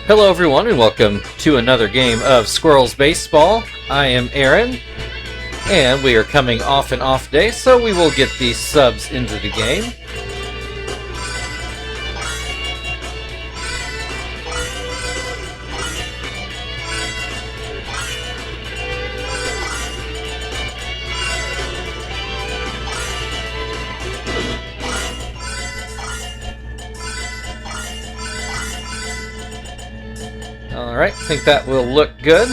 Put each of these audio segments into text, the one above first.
Hello everyone and welcome to another game of Squirrels Baseball. I am Aaron, and we are coming off an off day, so we will get these subs into the game. Alright, I think that will look good.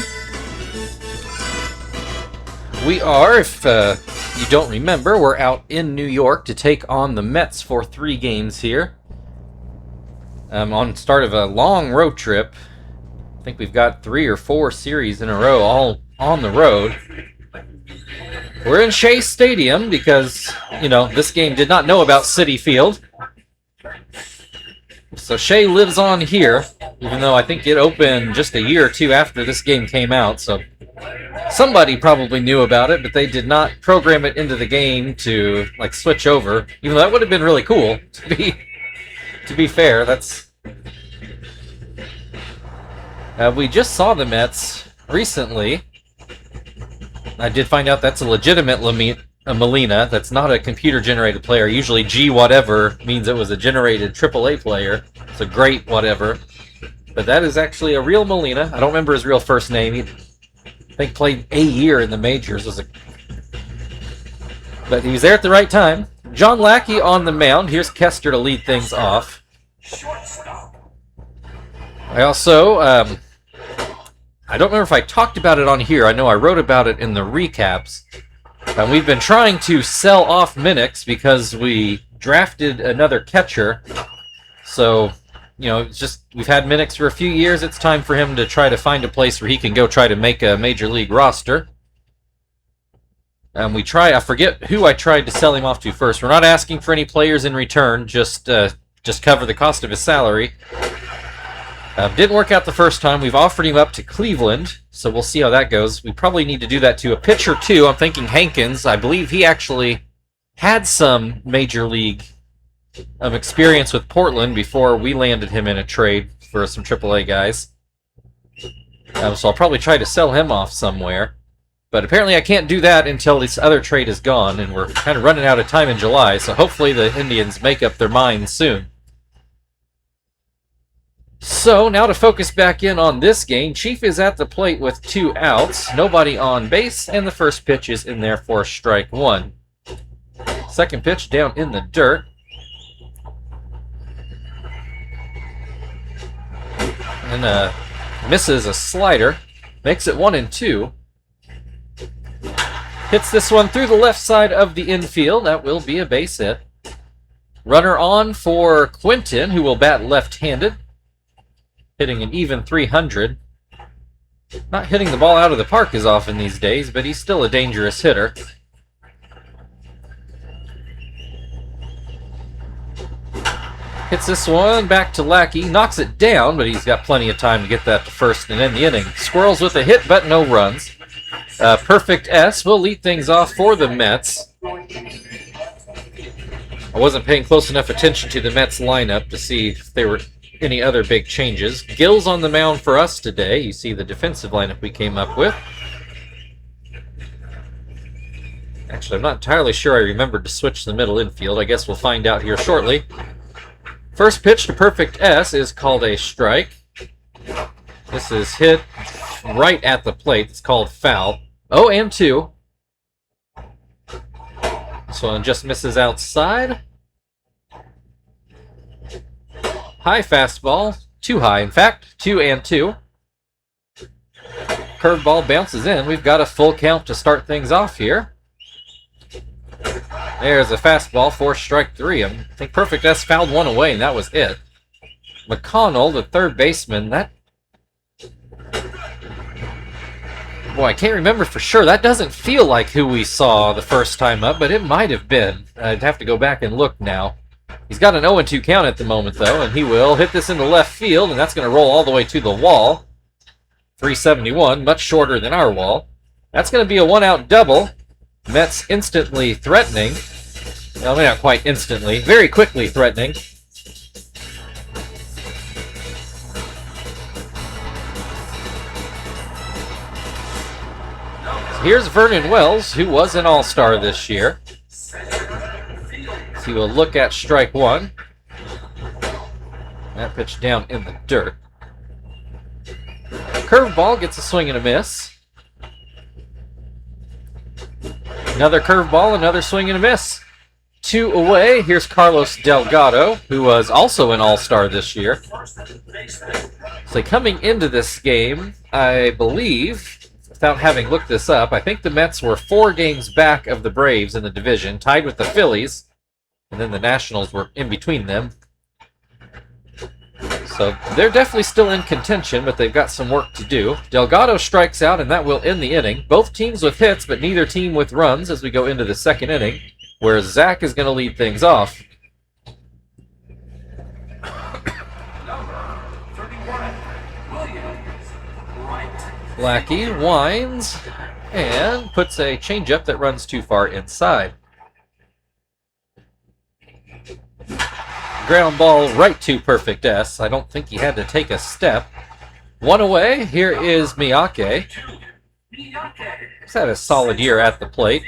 We are, if you don't remember, we're out in New York to take on the Mets for 3 games here. On start of a long road trip. I think we've got 3 or 4 series in a row, all on the road. We're in Shea Stadium because, you know, this game did not know about Citi Field. So Shea lives on here, even though I think it opened just a year or two after this game came out, so somebody probably knew about it, but they did not program it into the game to, like, switch over, even though that would have been really cool, to be fair. That's... we just saw the Mets recently. I did find out that's a legitimate Molina. That's not a computer-generated player. Usually G whatever means it was a generated AAA player. It's a great whatever. But that is actually a real Molina. I don't remember his real first name. He, I think, played a year in the majors. But he was there at the right time. John Lackey on the mound. Here's Kester to lead things off. I also... I don't remember if I talked about it on here. I know I wrote about it in the recaps. We've been trying to sell off Minix because we drafted another catcher. So, you know, it's just, we've had Minix for a few years. It's time for him to try to find a place where he can go try to make a major league roster. I forget who I tried to sell him off to first. We're not asking for any players in return, just cover the cost of his salary. Didn't work out the first time. We've offered him up to Cleveland, so we'll see how that goes. We probably need to do that to a pitcher, too. I'm thinking Hankins. I believe he actually had some major league experience with Portland before we landed him in a trade for some AAA guys. So I'll probably try to sell him off somewhere. But apparently I can't do that until this other trade is gone, and we're kind of running out of time in July, so hopefully the Indians make up their minds soon. So, now to focus back in on this game, Chief is at the plate with 2 outs, nobody on base, and the first pitch is in there for strike 1. Second pitch down in the dirt. And misses a slider, makes it 1-2. Hits this one through the left side of the infield. That will be a base hit. Runner on for Quinton, who will bat left-handed. Hitting an even 300. Not hitting the ball out of the park as often these days, but he's still a dangerous hitter. Hits this one back to Lackey. Knocks it down, but he's got plenty of time to get that to first and end the inning. Squirrels with a hit, but no runs. Perfect S will lead things off for the Mets. I wasn't paying close enough attention to the Mets lineup to see if they were any other big changes. Gill's on the mound for us today. You see the defensive lineup we came up with. Actually, I'm not entirely sure I remembered to switch the middle infield. I guess we'll find out here shortly. First pitch to Perfect S is called a strike. This is hit right at the plate. It's called foul. 0-2. This one just misses outside. High fastball, too high in fact, 2-2. Curveball bounces in. We've got a full count to start things off here. There's a fastball for strike 3. I think Perfect S fouled one away, and that was it. McConnell, the third baseman, that... Boy, I can't remember for sure. That doesn't feel like who we saw the first time up, but it might have been. I'd have to go back and look now. He's got an 0-2 count at the moment, though, and he will hit this into left field, and that's going to roll all the way to the wall. 371, much shorter than our wall. That's going to be a 1-out double. Mets instantly threatening. Well, maybe not quite instantly. Very quickly threatening. Here's Vernon Wells, who was an all-star this year. He will look at strike one. That pitch down in the dirt. Curveball gets a swing and a miss. Another curveball, another swing and a miss. 2 away. Here's Carlos Delgado, who was also an all-star this year. So coming into this game, I believe, without having looked this up, I think the Mets were 4 games back of the Braves in the division, tied with the Phillies, and then the Nationals were in between them. So they're definitely still in contention, but they've got some work to do. Delgado strikes out, and that will end the inning. Both teams with hits, but neither team with runs as we go into the second inning, where Zach is going to lead things off. Blackie winds and puts a changeup that runs too far inside. Ground ball right to Perfect S. I don't think he had to take a step. 1 away. Here is Miyake. He's had a solid year at the plate.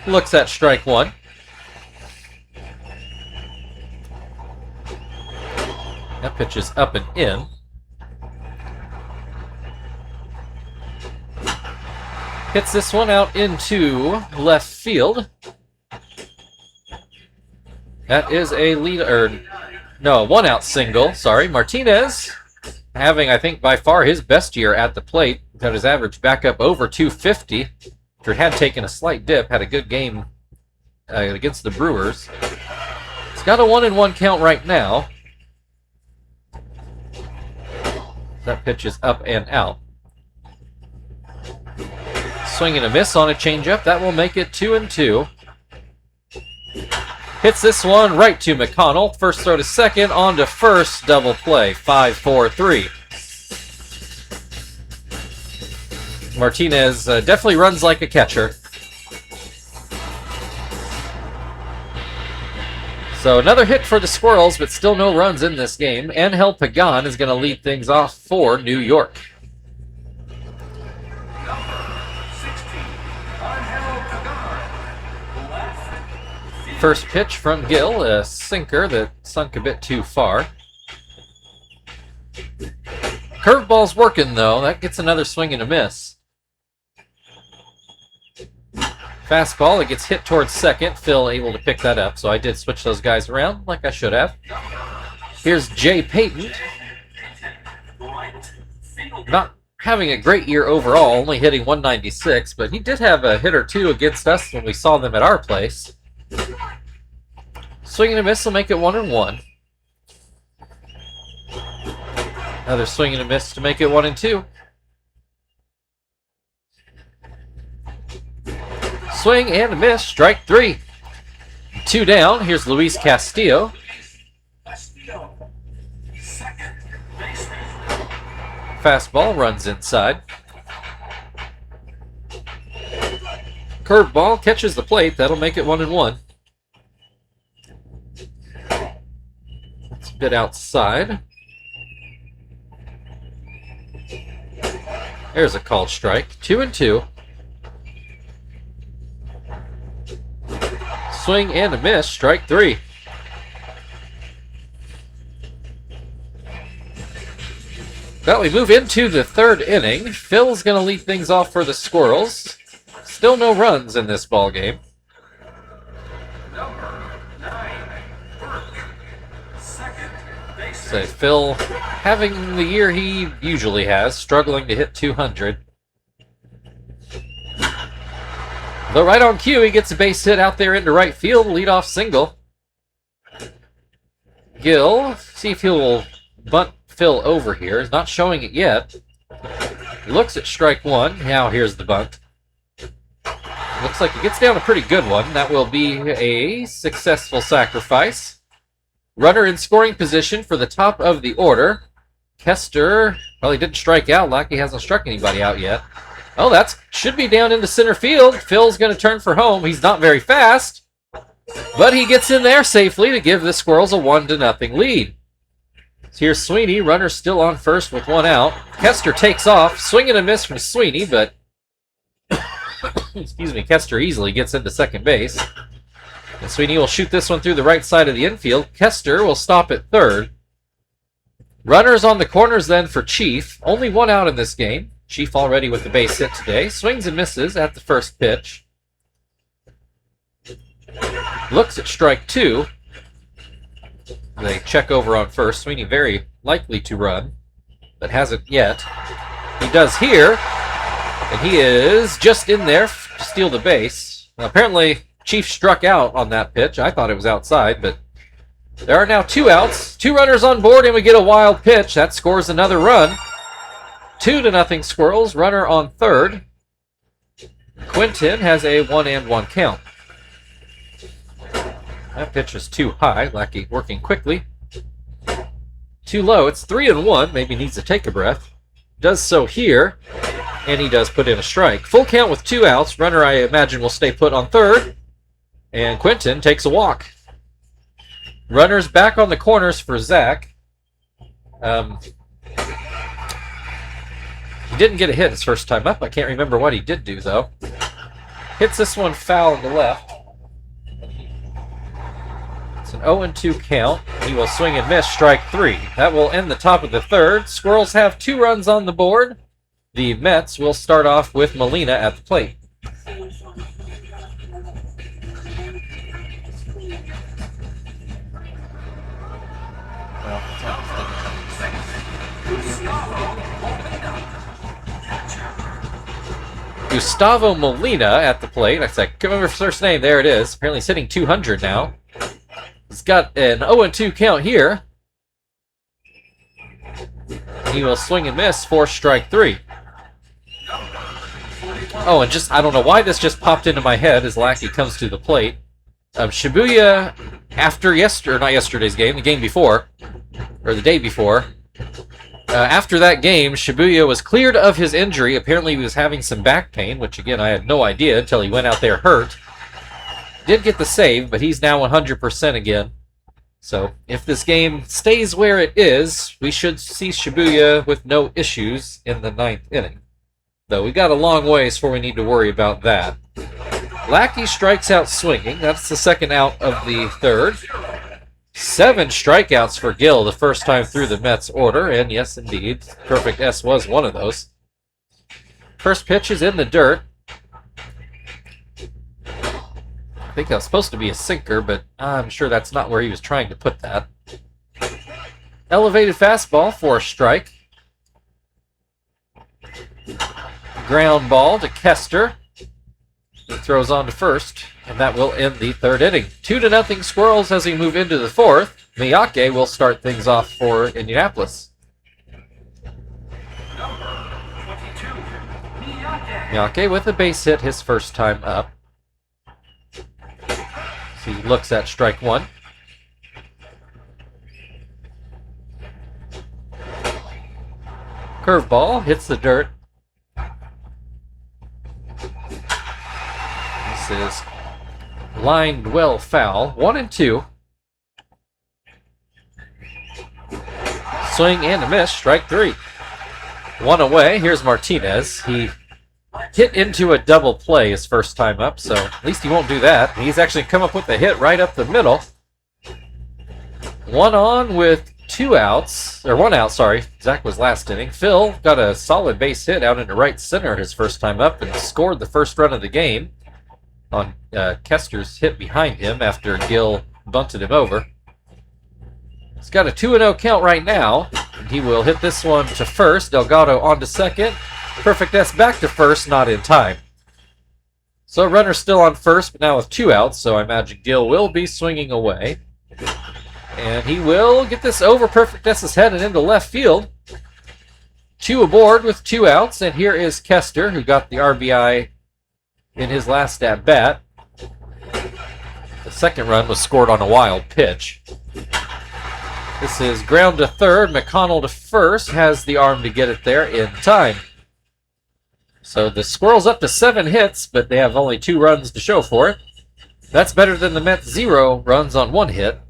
Looks at strike one. That pitch is up and in. Hits this one out into left field. That is a one out single. Sorry, Martinez having, I think, by far his best year at the plate. Got his average back up over 250. After had taken a slight dip, had a good game against the Brewers. It's got a 1-1 count right now. That pitch is up and out. Swing and a miss on a changeup. That will make it 2-2. Hits this one right to McConnell. First throw to second, on to first, double play. 5-4-3. Martinez definitely runs like a catcher. So another hit for the Squirrels, but still no runs in this game. Angel Pagan is going to lead things off for New York. First pitch from Gill, a sinker that sunk a bit too far. Curveball's working, though. That gets another swing and a miss. Fastball, it gets hit towards second. Phil able to pick that up, so I did switch those guys around like I should have. Here's Jay Payton. Not having a great year overall, only hitting 196, but he did have a hit or two against us when we saw them at our place. Swing and a miss will make it 1-1. Another swing and a miss to make it 1-2. Swing and a miss, strike 3. 2 down. Here's Luis Castillo. Fastball runs inside. Curveball catches the plate. That'll make it 1-1. That's a bit outside. There's a called strike. 2-2. Swing and a miss. Strike 3. Well, we move into the third inning. Phil's going to lead things off for the Squirrels. Still no runs in this ball game. So Phil having the year he usually has, struggling to hit 200. Though right on cue, he gets a base hit out there into right field, leadoff single. Gill, see if he'll bunt Phil over here. He's not showing it yet. He looks at strike 1. Now here's the bunt. Looks like he gets down a pretty good one. That will be a successful sacrifice. Runner in scoring position for the top of the order. Kester, well, he didn't strike out. Lackey hasn't struck anybody out yet. Oh, that should be down into center field. Phil's going to turn for home. He's not very fast, but he gets in there safely to give the Squirrels a 1-0 lead. So here's Sweeney. Runner still on first with one out. Kester takes off. Swing and a miss from Sweeney, but excuse me, Kester easily gets into second base. And Sweeney will shoot this one through the right side of the infield. Kester will stop at third. Runners on the corners then for Chief. Only one out in this game. Chief already with the base hit today. Swings and misses at the first pitch. Looks at strike two. They check over on first. Sweeney very likely to run, but hasn't yet. He does here, and he is just in there to steal the base. Now, apparently, Chief struck out on that pitch. I thought it was outside, but there are now two outs. Two runners on board, and we get a wild pitch. That scores another run. 2-0 Squirrels. Runner on third. Quinton has a 1-1 count. That pitch is too high. Lackey working quickly. Too low. It's 3-1. Maybe needs to take a breath. Does so here. And he does put in a strike. Full count with two outs. Runner, I imagine, will stay put on third. And Quinton takes a walk. Runners back on the corners for Zach. He didn't get a hit his first time up. I can't remember what he did do, though. Hits this one foul in the left. It's an 0-2 count. He will swing and miss, strike three. That will end the top of the third. Squirrels have 2 runs on the board. The Mets will start off with Molina at the plate. Gustavo Molina at the plate. I can't remember his first name. There it is. Apparently he's hitting 200 now. He's got an 0-2 count here. He will swing and miss for strike three. Oh, and just, I don't know why this just popped into my head as Lackey comes to the plate. Shibuya, after not yesterday's game, the game before, or the day before, after that game, Shibuya was cleared of his injury. Apparently he was having some back pain, which again, I had no idea until he went out there hurt. Did get the save, but he's now 100% again. So if this game stays where it is, we should see Shibuya with no issues in the 9th inning. Though we got a long ways before we need to worry about that. Lackey strikes out swinging. That's the second out of the third. 7 strikeouts for Gill the first time through the Mets order. And yes, indeed, Perfect S was one of those. First pitch is in the dirt. I think that was supposed to be a sinker, but I'm sure that's not where he was trying to put that. Elevated fastball for a strike. Ground ball to Kester. He throws on to first, and that will end the third inning. 2-0 Squirrels as we move into the fourth. Miyake will start things off for Indianapolis. Miyake with a base hit his first time up. He looks at strike one. Curveball hits the dirt. This is lined well foul. 1-2. Swing and a miss. Strike three. One away. Here's Martinez. He hit into a double play his first time up, so at least he won't do that. He's actually come up with a hit right up the middle. One on with 2 outs, or 1 out, sorry. Zach was last inning. Phil got a solid base hit out into right center his first time up and scored the first run of the game on Kester's hit behind him after Gill bunted him over. He's got a 2-0 count right now. And he will hit this one to first. Delgado on to second. Perfect S back to first, not in time. So runner still on first, but now with 2 outs, so I imagine Gill will be swinging away. And he will get this over Perfect S's head and into left field. 2 aboard with 2 outs, and here is Kester, who got the RBI in his last at-bat. The second run was scored on a wild pitch. This is ground to third. McConnell to first. Has the arm to get it there in time. So the Squirrels up to 7 hits, but they have only 2 runs to show for it. That's better than the Mets' 0 runs on 1 hit.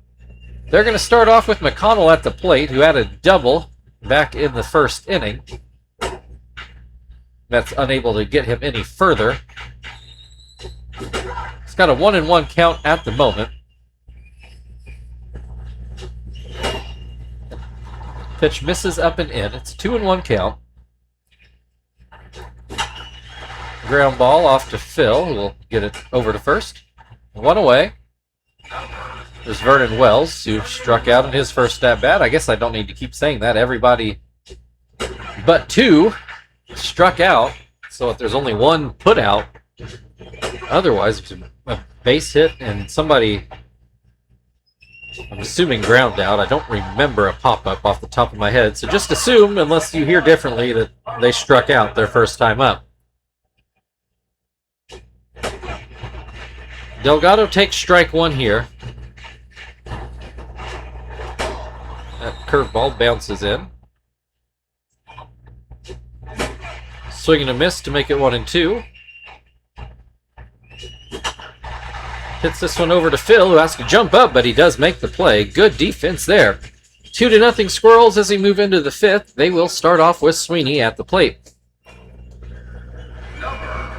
They're going to start off with McConnell at the plate, who had a double back in the first inning. That's unable to get him any further. It's got a 1-1 count at the moment. Pitch misses up and in. It's a 2-1 count. Ground ball off to Phil, who will get it over to first. One away. There's Vernon Wells, who struck out in his first at-bat. I guess I don't need to keep saying that. Everybody but two struck out, so if there's only one put out, otherwise it's a base hit and somebody, I'm assuming, ground out. I don't remember a pop-up off the top of my head, so just assume, unless you hear differently, that they struck out their first time up. Delgado takes strike one here. That curveball bounces in. Swing and a miss to make it 1-2. Hits this one over to Phil, who has to jump up, but he does make the play. Good defense there. 2-0 Squirrels as we move into the fifth. They will start off with Sweeney at the plate.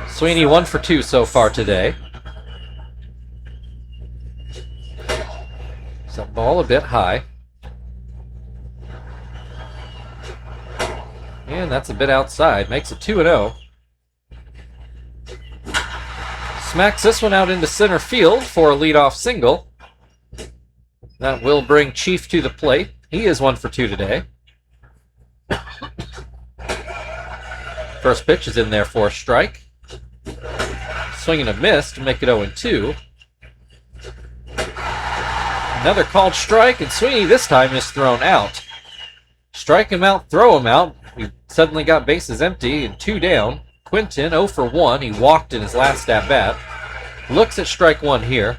Sweeney 1 for 2 so far today. That ball a bit high. And that's a bit outside. Makes it 2-0. Smacks this one out into center field for a leadoff single. That will bring Chief to the plate. He is 1 for 2 today. First pitch is in there for a strike. Swing and a miss to make it 0-2. Another called strike, and Sweeney this time is thrown out. Strike him out, throw him out. We suddenly got bases empty and 2 down. Quinton 0 for 1. He walked in his last at-bat. Looks at strike one here.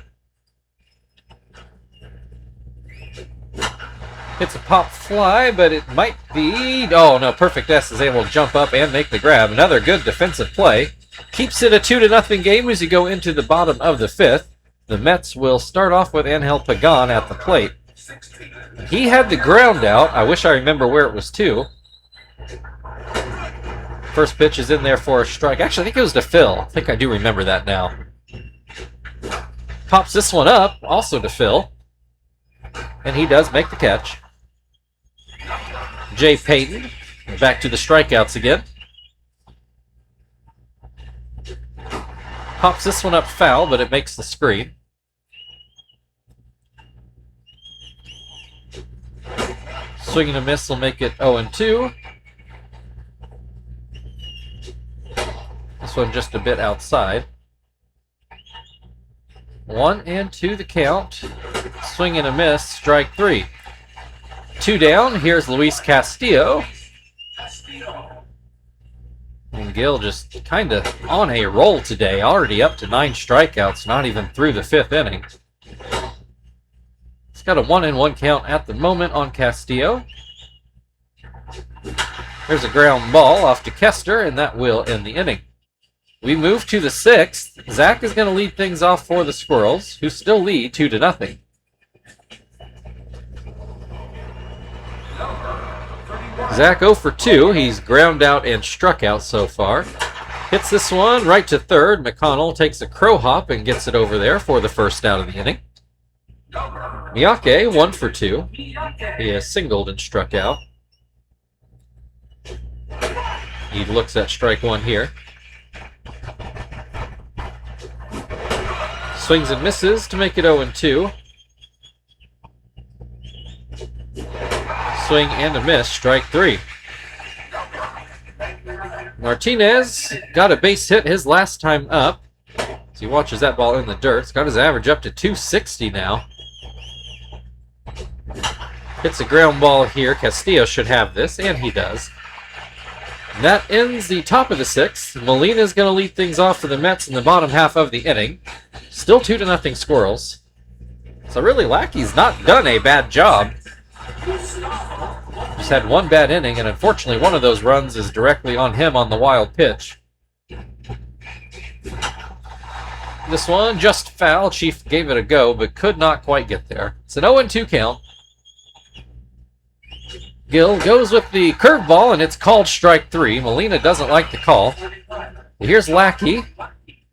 Hits a pop fly, but it might be... Oh, no, Perfect S is able to jump up and make the grab. Another good defensive play. Keeps it a 2-0 game as you go into the bottom of the fifth. The Mets will start off with Angel Pagan at the plate. He had the ground out. I wish I remember where it was to. First pitch is in there for a strike. Actually, I think it was to Phil. I think I do remember that now. Pops this one up, also to Phil. And he does make the catch. Jay Payton, back to the strikeouts again. Pops this one up foul, but it makes the screen. Swing and a miss will make it 0-2. This one just a bit outside. 1-2 the count. Swing and a miss, strike 3. 2 down, here's Luis Castillo. And Gil just kind of on a roll today, already up to 9 strikeouts, not even through the 5th inning. It's got a 1-1 count at the moment on Castillo. There's a ground ball off to Kester, and that will end the inning. We move to the 6th. Zach is going to lead things off for the Squirrels, who still lead 2-0. Zach 0 for 2. He's ground out and struck out so far. Hits this one right to third. McConnell takes a crow hop and gets it over there for the first out of the inning. Miyake 1 for 2. He has singled and struck out. He looks at strike one here. Swings and misses to make it 0-2. Swing and a miss, strike 3. Martinez got a base hit his last time up. As he watches that ball in the dirt. It's got his average up to 260 now. Hits a ground ball here. Castillo should have this, and he does. And that ends the top of the 6th. Molina is going to lead things off for the Mets in the bottom half of the inning. Still 2-0 Squirrels. So really, Lackey's not done a bad job. Just had one bad inning, and unfortunately one of those runs is directly on him on the wild pitch. This one just foul. Chief gave it a go, but could not quite get there. It's an 0-2 count. Gill goes with the curveball, and it's called strike 3. Molina doesn't like the call. Here's Lackey.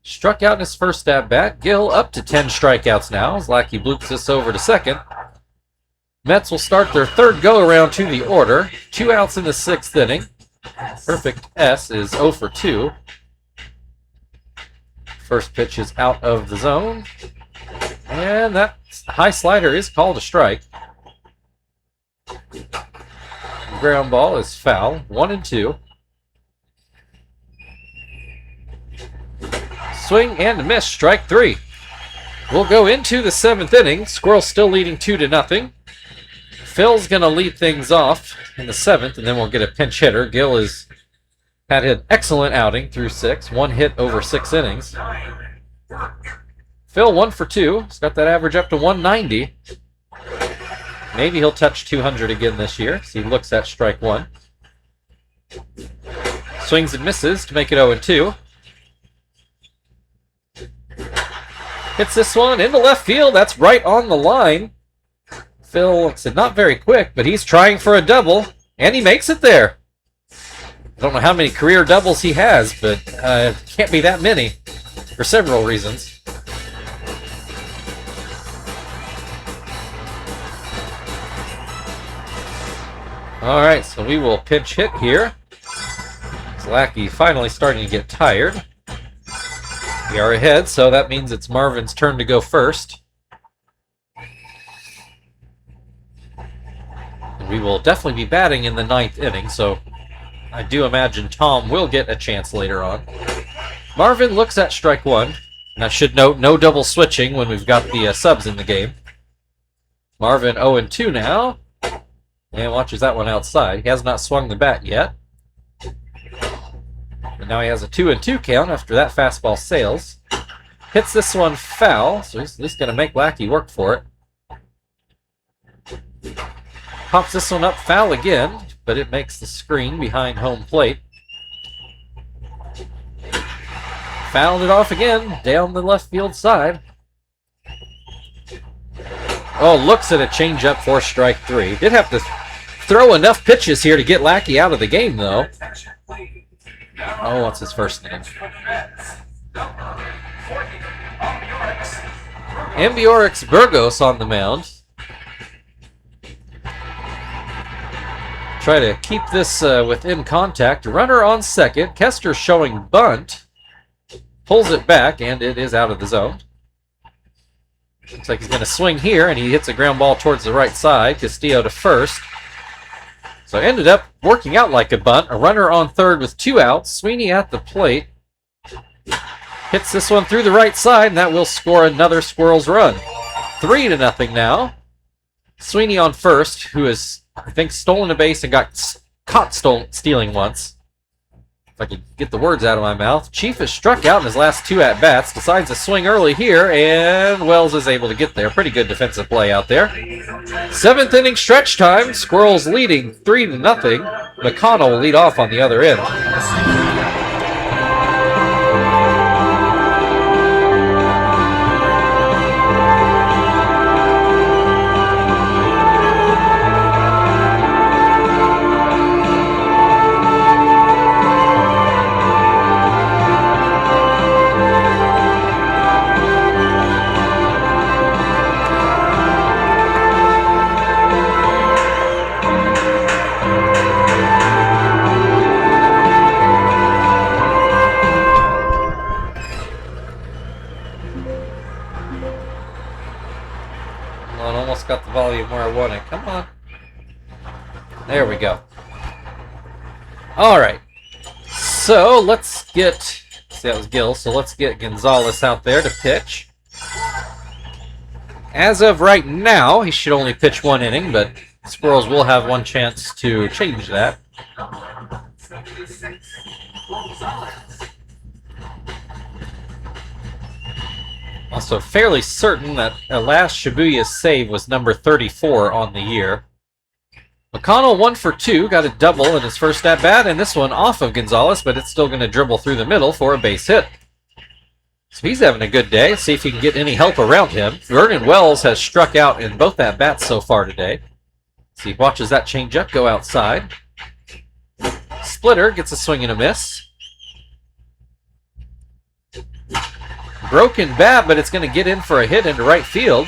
Struck out in his first at-bat. Gill up to 10 strikeouts now as Lackey bloops this over to second. Mets will start their third go-around to the order. 2 outs in the 6th inning. Perfect S is 0 for 2. First pitch is out of the zone. And that high slider is called a strike. Ground ball is foul. 1-2. Swing and a miss. Strike 3. We'll go into the 7th inning. Squirrels still leading 2-0. Phil's going to lead things off in the 7th, and then we'll get a pinch hitter. Gill has had an excellent outing through 6. 1 hit over 6 innings. Phil 1 for 2. He's got that average up to 190. Maybe he'll touch 200 again this year. So he looks at strike 1. Swings and misses to make it 0-2. Hits this one into left field. That's right on the line. Phil said not very quick, but he's trying for a double, and he makes it there. I don't know how many career doubles he has, but can't be that many for several reasons. All right, so we will pinch hit here. Lackey finally starting to get tired. We are ahead, so that means it's Marvin's turn to go first. And we will definitely be batting in the 9th inning, so I do imagine Tom will get a chance later on. Marvin looks at strike 1, and I should note no double switching when we've got the subs in the game. Marvin 0-2 now, and watches that one outside. He has not swung the bat yet. And now he has a 2-2 count after that fastball sails. Hits this one foul, so he's at least going to make Lackey work for it. Pops this one up foul again, but it makes the screen behind home plate. Fouled it off again, down the left field side. Oh, looks at a changeup for strike 3. Did have to throw enough pitches here to get Lackey out of the game, though. Oh, what's his first name? Ambiorix Burgos on the mound. Try to keep this within contact. Runner on second. Kester showing bunt. Pulls it back, and it is out of the zone. Looks like he's going to swing here, and he hits a ground ball towards the right side. Castillo to first. So ended up working out like a bunt. A runner on third with 2 outs. Sweeney at the plate. Hits this one through the right side, and that will score another Squirrels run. 3-0 now. Sweeney on first, who has, I think, stolen a base and got caught stealing once. If I could get the words out of my mouth. Chief has struck out in his last 2 at-bats. Decides to swing early here, and Wells is able to get there. Pretty good defensive play out there. 7th inning stretch time. Squirrels leading 3-0. McConnell will lead off on the other end. Got the volume where I want it. Come on. There we go. Alright. So, let's get... See, that was Gill. So, let's get Gonzalez out there to pitch. As of right now, he should only pitch 1 inning, but Squirrels will have 1 chance to change that. Also fairly certain that last Shibuya's save was number 34 on the year. McConnell 1 for 2, got a double in his first at-bat, and this one off of Gonzalez, but it's still going to dribble through the middle for a base hit. So he's having a good day. Let's see if he can get any help around him. Vernon Wells has struck out in both at-bats so far today. So he watches that changeup go outside. Splitter gets a swing and a miss. Broken bat, but it's going to get in for a hit into right field.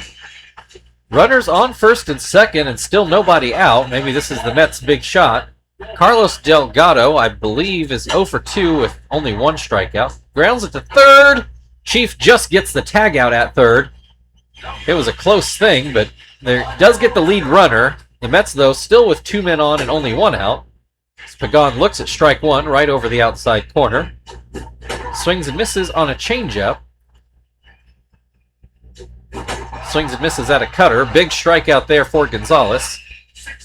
Runners on first and second, and still nobody out. Maybe this is the Mets' big shot. Carlos Delgado, I believe, is 0 for 2 with only one strikeout. Grounds it to third. Chief just gets the tag out at third. It was a close thing, but there does get the lead runner. The Mets, though, still with 2 men on and only 1 out. Pagan looks at strike 1 right over the outside corner. Swings and misses on a changeup. Swings and misses at a cutter. Big strikeout there for Gonzalez.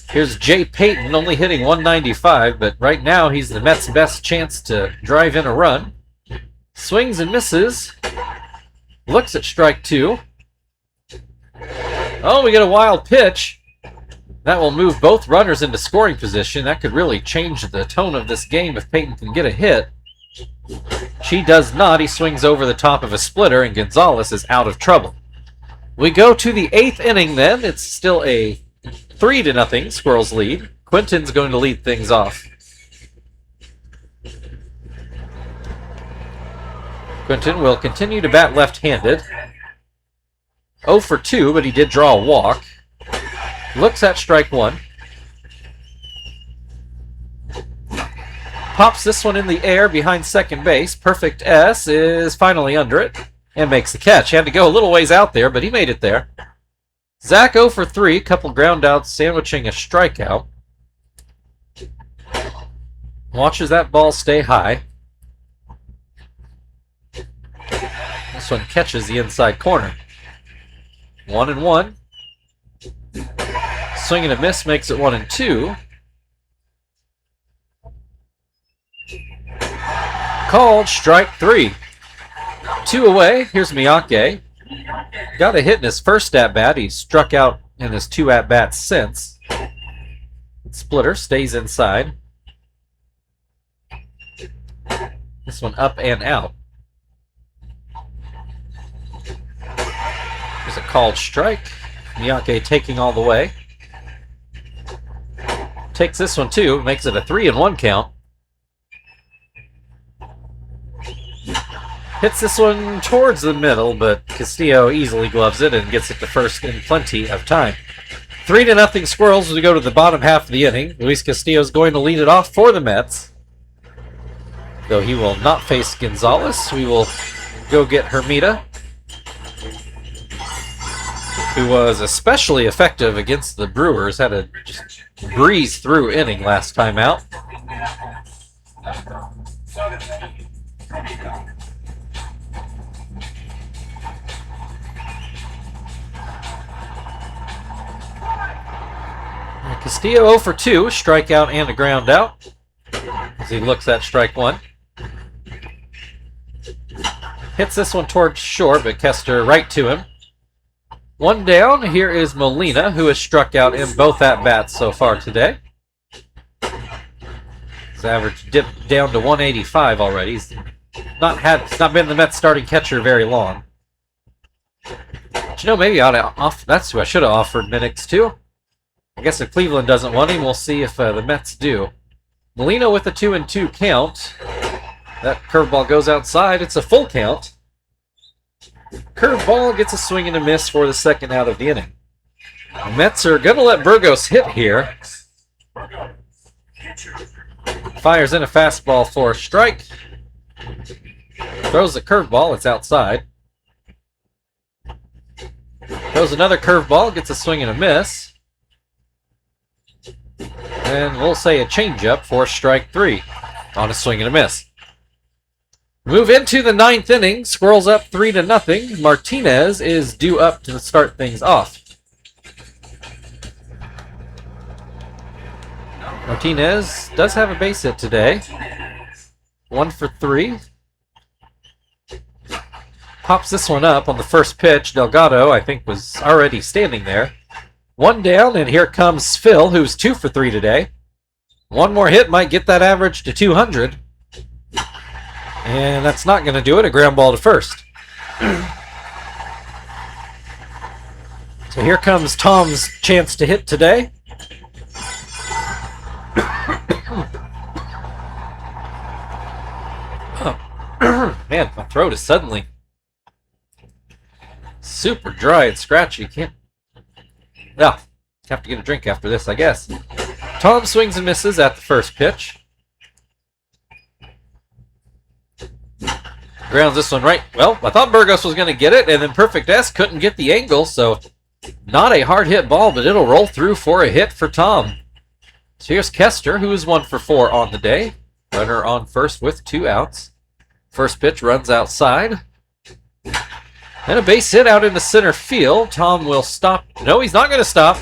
Here's Jay Payton, only hitting 195, but right now he's the Mets' best chance to drive in a run. Swings and misses. Looks at strike 2. Oh, we get a wild pitch. That will move both runners into scoring position. That could really change the tone of this game if Payton can get a hit. She does not. He swings over the top of a splitter, and Gonzalez is out of trouble. We go to the 8th inning then. It's still a 3-0 Squirrels lead. Quinton's going to lead things off. Quinton will continue to bat left-handed. 0 for 2, but he did draw a walk. Looks at strike 1. Pops this one in the air behind second base. Perfect S is finally under it and makes the catch. Had to go a little ways out there, but he made it there. Zach 0 for 3, couple ground outs sandwiching a strikeout. Watches that ball stay high. This one catches the inside corner. 1-1. Swing and a miss makes it 1-2. Called strike 3. 2 away. Here's Miyake. Got a hit in his first at-bat. He struck out in his 2 at-bats since. Splitter stays inside. This one up and out. There's a called strike. Miyake taking all the way. Takes this one too. Makes it a 3-1 count. Hits this one towards the middle, but Castillo easily gloves it and gets it to first in plenty of time. 3-0 Squirrels as we go to the bottom half of the inning. Luis Castillo is going to lead it off for the Mets. Though he will not face Gonzalez. We will go get Hermida, who was especially effective against the Brewers. Had a just breeze through inning last time out. Castillo 0 for 2, strikeout and a ground out as he looks at strike 1. Hits this one towards short, but Kester right to him. 1 down. Here is Molina, who has struck out in both at-bats so far today. His average dipped down to 185 already. He's not been the Mets starting catcher very long. But, maybe I ought to that's who I should have offered Minix to. I guess if Cleveland doesn't want him, we'll see if the Mets do. Molina with a 2-2 count. That curveball goes outside. It's a full count. Curveball gets a swing and a miss for the second out of the inning. The Mets are going to let Burgos hit here. Fires in a fastball for a strike. Throws the curveball. It's outside. Throws another curveball. Gets a swing and a miss. And we'll say a changeup for strike 3 on a swing and a miss. Move into the 9th inning. Squirrels up 3-0. Martinez is due up to start things off. Martinez does have a base hit today. 1 for 3. Pops this one up on the first pitch. Delgado, I think, was already standing there. 1 down, and here comes Phil, who's 2 for 3 today. 1 more hit might get that average to 200. And that's not going to do it. A ground ball to first. So here comes Tom's chance to hit today. Man, my throat is suddenly super dry and scratchy. Can't. Well, have to get a drink after this, I guess. Tom swings and misses at the first pitch. Grounds this one right. Well, I thought Burgos was going to get it, and then Perfect S couldn't get the angle, so not a hard hit ball, but it'll roll through for a hit for Tom. So here's Kester, who is 1 for 4 on the day. Runner on first with 2 outs. First pitch runs outside. And a base hit out into center field. Tom will stop. No, he's not going to stop.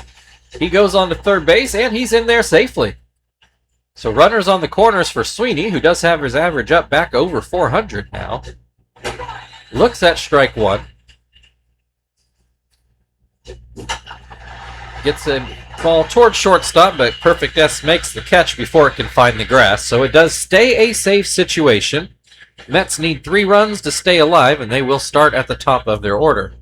He goes on to third base, and he's in there safely. So runners on the corners for Sweeney, who does have his average up back over 400 now. Looks at strike one. Gets a ball towards shortstop, but Perfect S makes the catch before it can find the grass. So it does stay a safe situation. Mets need 3 runs to stay alive, and they will start at the top of their order.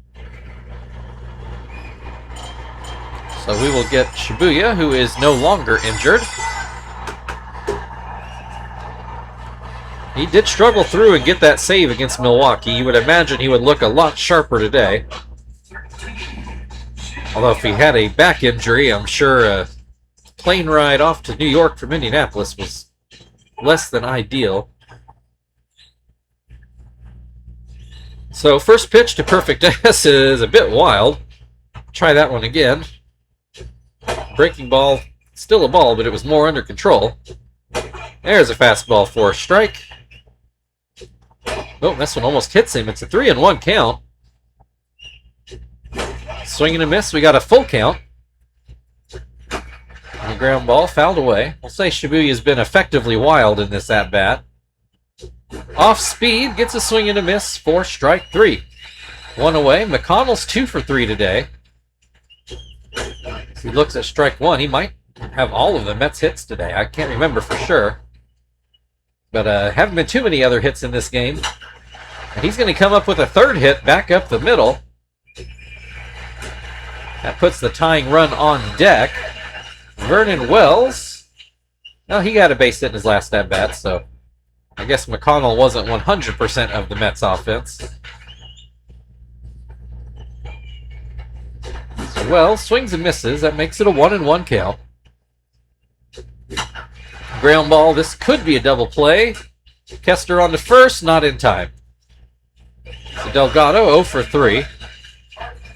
So we will get Shibuya, who is no longer injured. He did struggle through and get that save against Milwaukee. You would imagine he would look a lot sharper today. Although if he had a back injury, I'm sure a plane ride off to New York from Indianapolis was less than ideal. So first pitch to Perfect S is a bit wild. Try that one again. Breaking ball, still a ball, but it was more under control. There's a fastball for a strike. Oh, this one almost hits him. It's a 3-1 count. Swing and a miss. We got a full count. And a ground ball fouled away. We'll say Shibuya's been effectively wild in this at-bat. Off speed, gets a swing and a miss for strike 3. 1 away. McConnell's 2 for 3 today. If he looks at strike 1, he might have all of the Mets hits today. I can't remember for sure. But haven't been too many other hits in this game. And he's going to come up with a third hit back up the middle. That puts the tying run on deck. Vernon Wells. Well, he got a base hit in his last at-bat, so I guess McConnell wasn't 100% of the Mets offense. So Wells swings and misses. That makes it a 1-1 count. Ground ball. This could be a double play. Kester on to first, not in time. So Delgado 0 for 3.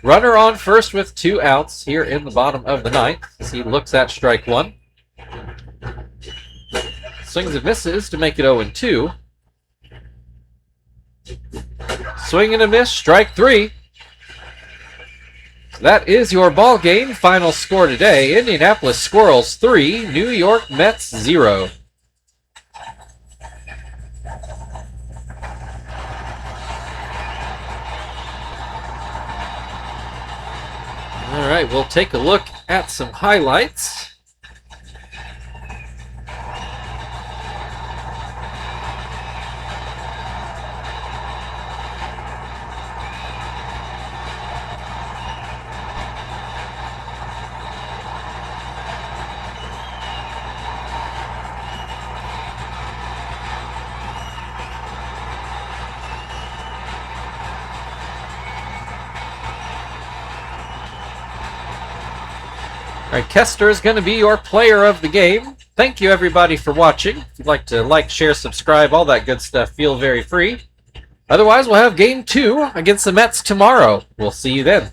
Runner on first with 2 outs here in the bottom of the 9th as he looks at strike 1. Swings and misses to make it 0-2. Swing and a miss, strike 3. That is your ball game. Final score today, Indianapolis Squirrels 3, New York Mets 0. All right, we'll take a look at some highlights. All right, Kester is going to be your player of the game. Thank you, everybody, for watching. If you'd like to like, share, subscribe, all that good stuff, feel very free. Otherwise, we'll have Game 2 against the Mets tomorrow. We'll see you then.